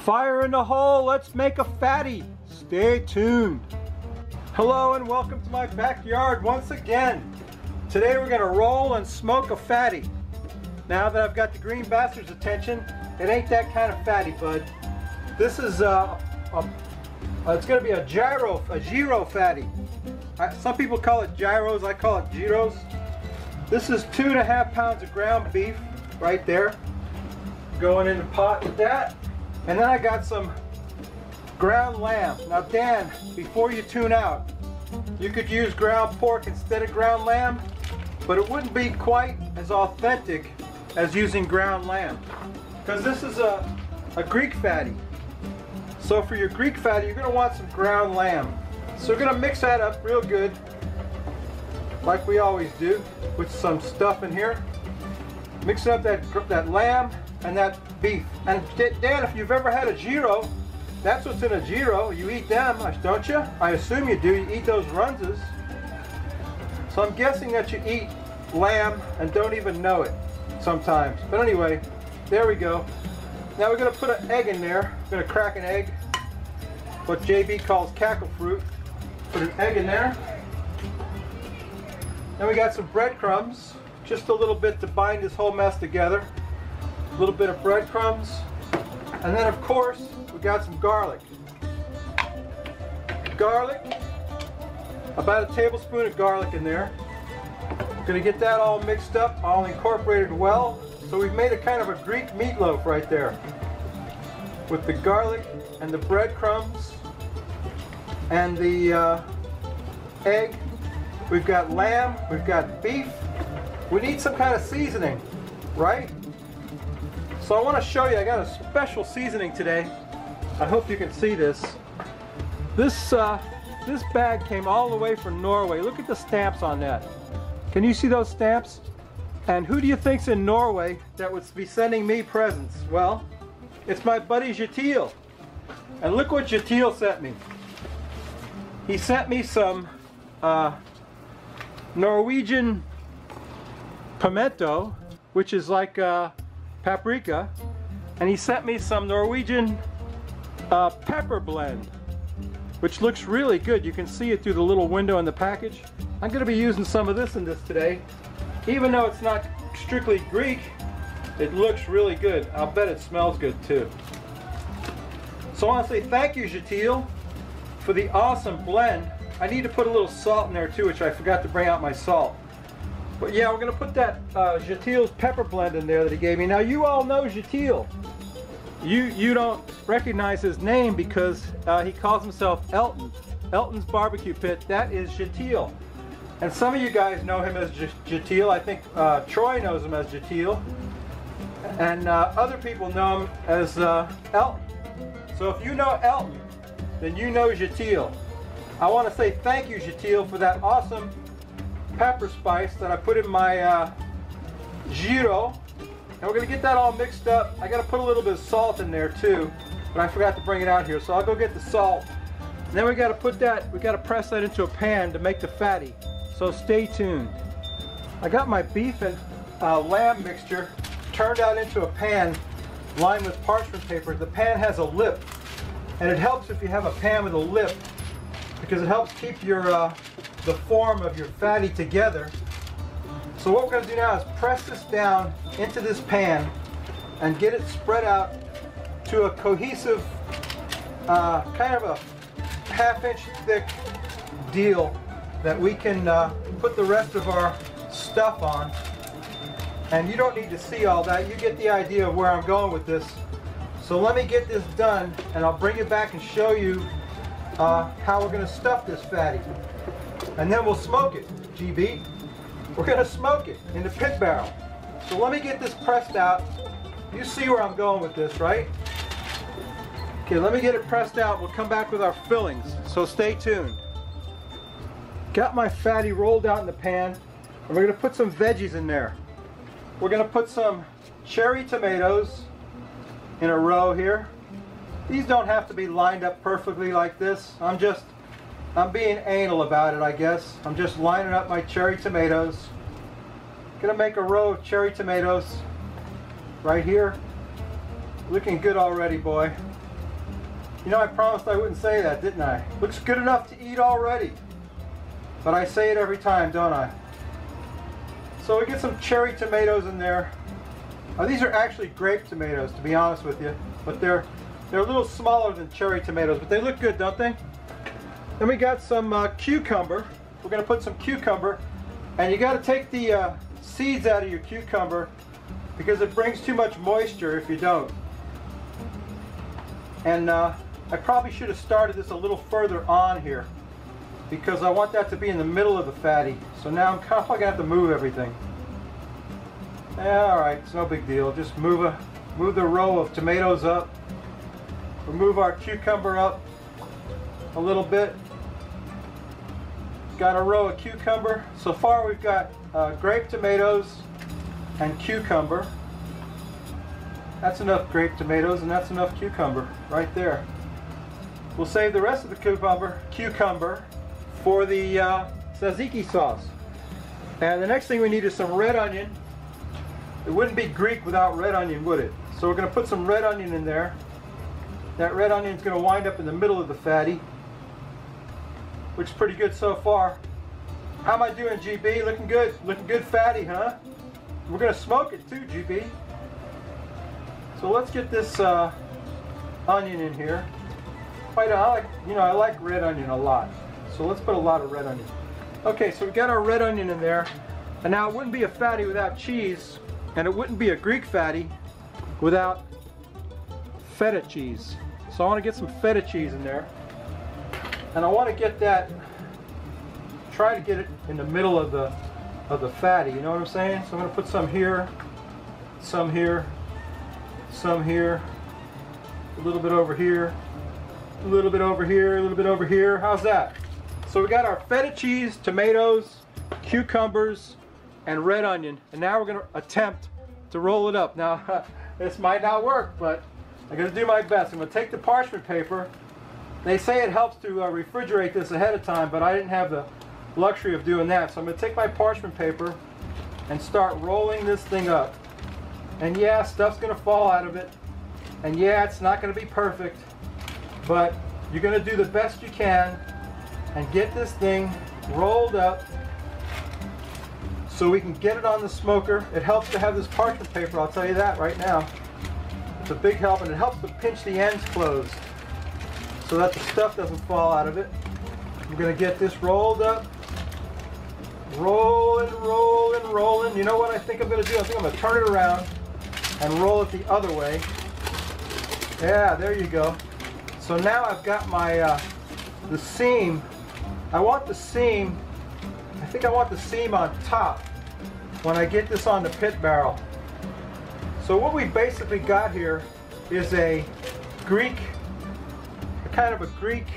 Fire in the hole, let's make a fatty. Stay tuned. Hello and welcome to my backyard once again. Today we're going to roll and smoke a fatty. Now that I've got the green bastard's attention, it ain't that kind of fatty, bud. This is it's going to be a gyro fatty. Some people call it gyros, I call it gyros. This is 2.5 pounds of ground beef right there. Going in the pot with that. And then I got some ground lamb. Now Dan, before you tune out, you could use ground pork instead of ground lamb, but it wouldn't be quite as authentic as using ground lamb. Because this is a Greek fatty. So for your Greek fatty, you're going to want some ground lamb. So we're going to mix that up real good, like we always do, with some stuff in here. Mix up that lamb and that beef. And Dan, if you've ever had a gyro, that's what's in a gyro. You eat them, don't you? I assume you do. You eat those runses. So I'm guessing that you eat lamb and don't even know it sometimes. But anyway, there we go. Now we're going to put an egg in there. We're going to crack an egg, what JB calls cackle fruit. Put an egg in there. Then we got some breadcrumbs, just a little bit to bind this whole mess together. A little bit of breadcrumbs. And then of course, we got some garlic. Garlic, about a tablespoon of garlic in there. We're going to get that all mixed up, all incorporated well. So we've made a kind of a Greek meatloaf right there. With the garlic and the breadcrumbs and the egg. We've got lamb, we've got beef. We need some kind of seasoning, right? So I want to show you, I got a special seasoning today. I hope you can see this. This bag came all the way from Norway. Look at the stamps on that. Can you see those stamps? And who do you think's in Norway that would be sending me presents? Well, it's my buddy Kjetil. And look what Kjetil sent me. He sent me some Norwegian pimento, which is like paprika, and he sent me some Norwegian pepper blend, which looks really good. You can see it through the little window in the package. I'm going to be using some of this in this today. Even though it's not strictly Greek, it looks really good. I'll bet it smells good too. So I want to say thank you, Kjetil, for the awesome blend. I need to put a little salt in there too, which I forgot to bring out my salt. But yeah, we're going to put that Kjetil's pepper blend in there that he gave me. Now you all know Kjetil. You don't recognize his name because he calls himself Elton. Elton's Barbecue Pit, that is Kjetil. And some of you guys know him as Kjetil. I think Troy knows him as Kjetil. And other people know him as Elton. So if you know Elton, then you know Kjetil. I want to say thank you, Kjetil, for that awesome pepper spice that I put in my gyro. And we're going to get that all mixed up. I got to put a little bit of salt in there too, but I forgot to bring it out here. So I'll go get the salt. And then we got to put that, we got to press that into a pan to make the fatty. So stay tuned. I got my beef and lamb mixture turned out into a pan lined with parchment paper. The pan has a lip, and it helps if you have a pan with a lip because it helps keep your the form of your fatty together. So what we're going to do now is press this down into this pan and get it spread out to a cohesive kind of a 1/2 inch thick deal that we can put the rest of our stuff on. And you don't need to see all that. You get the idea of where I'm going with this. So let me get this done and I'll bring it back and show you how we're going to stuff this fatty. And then we'll smoke it, GB. We're going to smoke it in the pit barrel. So let me get this pressed out. You see where I'm going with this, right? Okay, let me get it pressed out. We'll come back with our fillings. So stay tuned. Got my fatty rolled out in the pan, and we're going to put some veggies in there. We're going to put some cherry tomatoes in a row here. These don't have to be lined up perfectly like this. I'm being anal about it, I guess. I'm just lining up my cherry tomatoes. Gonna make a row of cherry tomatoes right here. Looking good already, boy. You know, I promised I wouldn't say that, didn't I? Looks good enough to eat already. But I say it every time, don't I? So we get some cherry tomatoes in there. These are actually grape tomatoes, to be honest with you. But they're a little smaller than cherry tomatoes, but they look good, don't they? Then we got some cucumber. We're going to put some cucumber. And you got to take the seeds out of your cucumber because it brings too much moisture if you don't. And I probably should have started this a little further on here because I want that to be in the middle of the fatty. So now I'm kind of going to have to move everything. Yeah, alright, it's no big deal. Just move the row of tomatoes up. We'll move our cucumber up a little bit. Got a row of cucumber. So far we've got grape tomatoes and cucumber. That's enough grape tomatoes and that's enough cucumber right there. We'll save the rest of the cucumber for the tzatziki sauce. And the next thing we need is some red onion. It wouldn't be Greek without red onion, would it? So we're going to put some red onion in there. That red onion is going to wind up in the middle of the fatty. Looks pretty good so far. How am I doing, GB? Looking good. Looking good fatty, huh? We're going to smoke it too, GB. So let's get this onion in here. I like red onion a lot. So let's put a lot of red onion. Okay, so we got our red onion in there. And now it wouldn't be a fatty without cheese. And it wouldn't be a Greek fatty without feta cheese. So I want to get some feta cheese in there. And I want to get that, try to get it in the middle of the fatty, you know what I'm saying? So I'm going to put some here, some here, some here, a little bit over here, a little bit over here, a little bit over here. How's that? So we got our feta cheese, tomatoes, cucumbers, and red onion. And now we're going to attempt to roll it up. Now, this might not work, but I'm going to do my best. I'm going to take the parchment paper. They say it helps to refrigerate this ahead of time, but I didn't have the luxury of doing that. So I'm going to take my parchment paper and start rolling this thing up. And yeah, stuff's going to fall out of it. And yeah, it's not going to be perfect. But you're going to do the best you can and get this thing rolled up so we can get it on the smoker. It helps to have this parchment paper, I'll tell you that right now. It's a big help, and it helps to pinch the ends closed so that the stuff doesn't fall out of it. I'm going to get this rolled up. Rolling, rolling, rolling. You know what I think I'm going to do? I think I'm going to turn it around and roll it the other way. Yeah, there you go. So now I've got my the seam. I want the seam, I think I want the seam on top when I get this on the pit barrel. So what we basically got here is a kind of a Greek,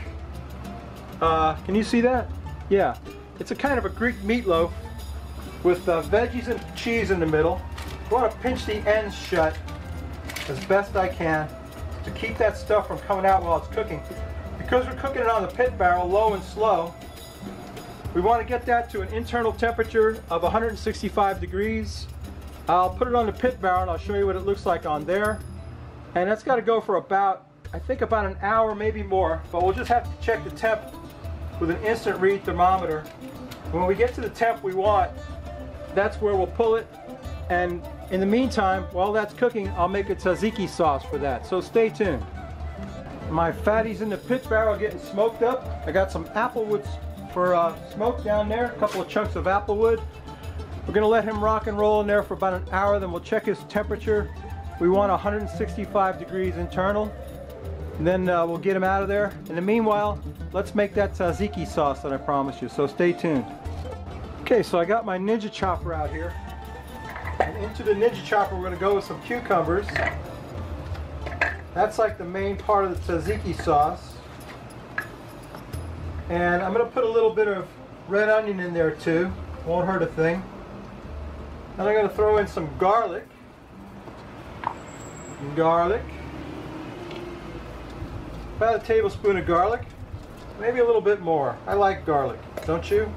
can you see that? Yeah, it's a kind of a Greek meatloaf with veggies and cheese in the middle. I want to pinch the ends shut as best I can to keep that stuff from coming out while it's cooking. Because we're cooking it on the pit barrel low and slow, we want to get that to an internal temperature of 165 degrees. I'll put it on the pit barrel and I'll show you what it looks like on there. And that's got to go for about, I think about an hour, maybe more. But we'll just have to check the temp with an instant read thermometer. When we get to the temp we want, that's where we'll pull it. And in the meantime, while that's cooking, I'll make a tzatziki sauce for that. So stay tuned. My fatty's in the pit barrel getting smoked up. I got some applewood for smoke down there, a couple of chunks of applewood. We're gonna let him rock and roll in there for about an hour, then we'll check his temperature. We want 165 degrees internal, and then we'll get him out of there. In the meanwhile, let's make that tzatziki sauce that I promised you, so stay tuned. Okay, so I got my Ninja Chopper out here. And into the Ninja Chopper, we're gonna go with some cucumbers. That's like the main part of the tzatziki sauce. And I'm going to put a little bit of red onion in there too. Won't hurt a thing. And I'm going to throw in some garlic. Garlic. About a tablespoon of garlic. Maybe a little bit more. I like garlic, don't you?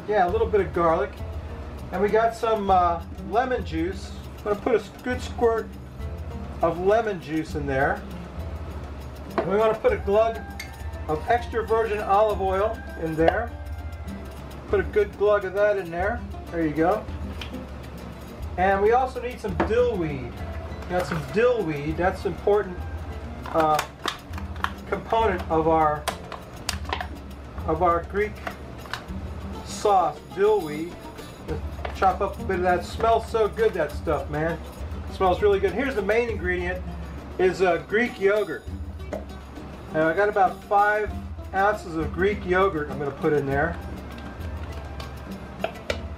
Yeah, a little bit of garlic. And we got some lemon juice. I'm going to put a good squirt of lemon juice in there. We want to put a glug of extra virgin olive oil in there. Put a good glug of that in there. There you go. And we also need some dill weed. Got some dill weed. That's an important component of our Greek sauce. Dill weed. Just chop up a bit of that. It smells so good, that stuff, man. It smells really good. Here's the main ingredient: is Greek yogurt. Now I got about 5 ounces of Greek yogurt I'm going to put in there.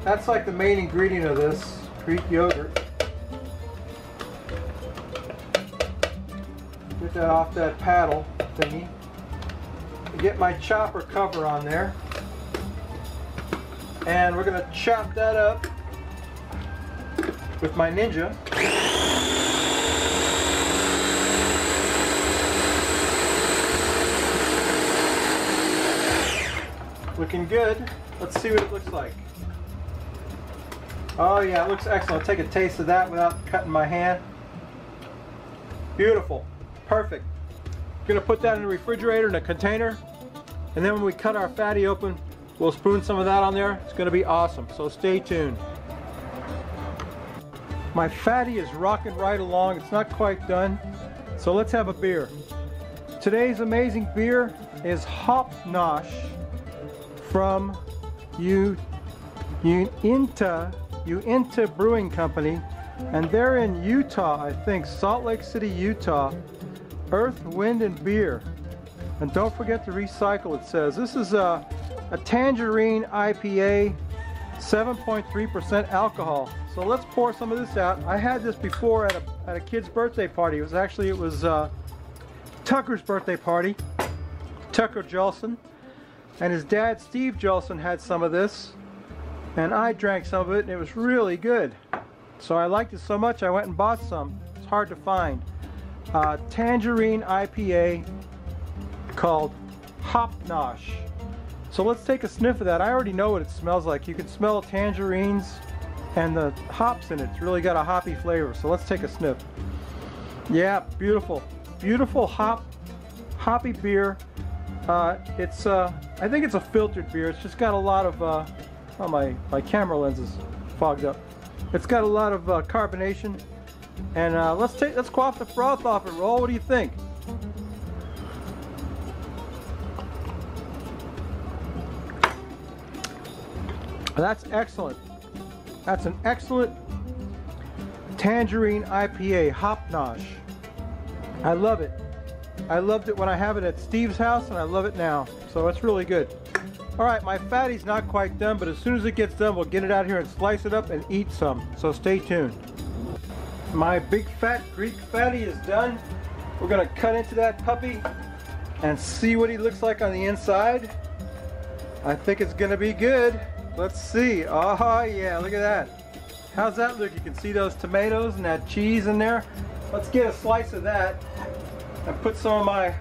That's like the main ingredient of this, Greek yogurt. Get that off that paddle thingy. Get my chopper cover on there. And we're going to chop that up with my Ninja. Looking good. Let's see what it looks like. Oh yeah, it looks excellent. I'll take a taste of that without cutting my hand. Beautiful. Perfect. We're going to put that in the refrigerator in a container. And then when we cut our fatty open, we'll spoon some of that on there. It's going to be awesome. So stay tuned. My fatty is rocking right along. It's not quite done. So let's have a beer. Today's amazing beer is Hop Nosh from Uinta Brewing Company, and they're in Utah, I think, Salt Lake City, Utah. Earth, Wind, and Beer. And don't forget to recycle, it says. This is a tangerine IPA, 7.3% alcohol. So let's pour some of this out. I had this before at a kid's birthday party. It was Tucker's birthday party. Tucker Jolson. And his dad, Steve Jolson, had some of this. And I drank some of it, and it was really good. So I liked it so much, I went and bought some. It's hard to find. Tangerine IPA called Hop Nosh. So let's take a sniff of that. I already know what it smells like. You can smell tangerines and the hops in it. It's really got a hoppy flavor. So let's take a sniff. Yeah, beautiful. Beautiful hoppy beer. I think it's a filtered beer. It's just got a lot of, oh, my camera lens is fogged up. It's got a lot of carbonation. And let's quaff the froth off it, Roll. What do you think? That's excellent. That's an excellent tangerine IPA, Hop Nosh. I love it. I loved it when I have it at Steve's house, and I love it now. So it's really good. All right, my fatty's not quite done, but as soon as it gets done, we'll get it out here and slice it up and eat some. So stay tuned. My big fat Greek fatty is done. We're gonna cut into that puppy and see what he looks like on the inside. I think it's gonna be good. Let's see. Oh yeah, look at that. How's that look? You can see those tomatoes and that cheese in there. Let's get a slice of that and put some of my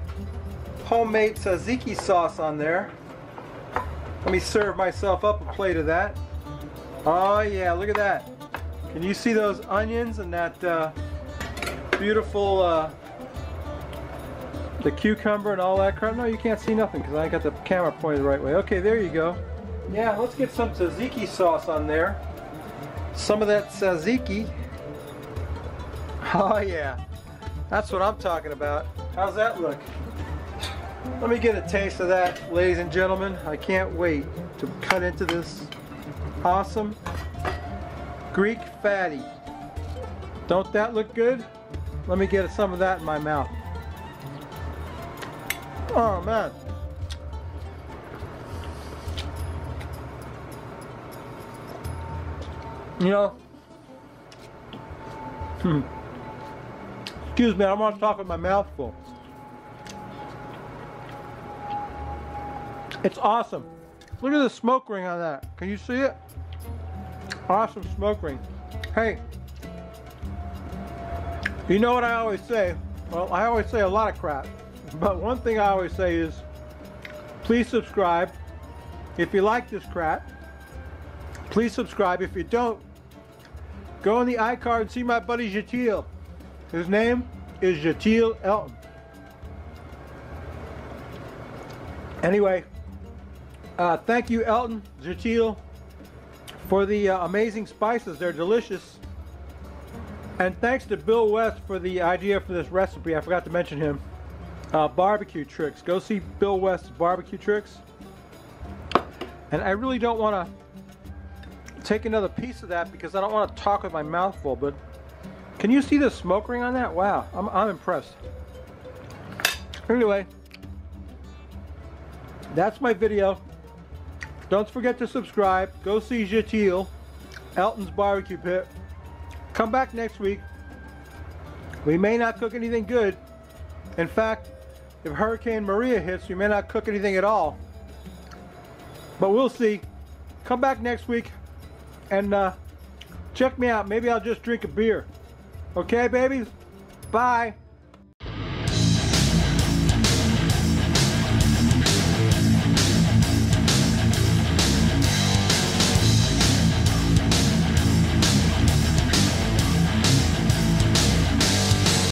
homemade tzatziki sauce on there. Let me serve myself up a plate of that. Oh yeah, look at that. Can you see those onions and that beautiful, the cucumber and all that crap? No, you can't see nothing because I ain't got the camera pointed the right way. Okay, there you go. Yeah, let's get some tzatziki sauce on there. Some of that tzatziki. Oh yeah, that's what I'm talking about. How's that look? Let me get a taste of that, ladies and gentlemen. I can't wait to cut into this awesome Greek fatty. Don't that look good? Let me get some of that in my mouth. Oh man. You know, excuse me, I want to talk with my mouth full. It's awesome. Look at the smoke ring on that. Can you see it? Awesome smoke ring. Hey, you know what I always say? Well, I always say a lot of crap, but one thing I always say is, please subscribe if you like this crap. Please subscribe. If you don't, go on the iCard and see my buddy Kjetil. His name is Kjetil Elton. Anyway, thank you, Elton, Kjetil, for the amazing spices. They're delicious. And thanks to Bill West for the idea for this recipe. I forgot to mention him. Barbecue tricks. Go see Bill West's barbecue tricks. And I really don't want to take another piece of that because I don't want to talk with my mouth full. But can you see the smoke ring on that? Wow, I'm impressed. Anyway, that's my video. Don't forget to subscribe. Go see Kjetil, Elton's barbecue pit. Come back next week. We may not cook anything good. In fact, if Hurricane Maria hits, we may not cook anything at all. But we'll see. Come back next week and check me out. Maybe I'll just drink a beer. Okay, babies? Bye.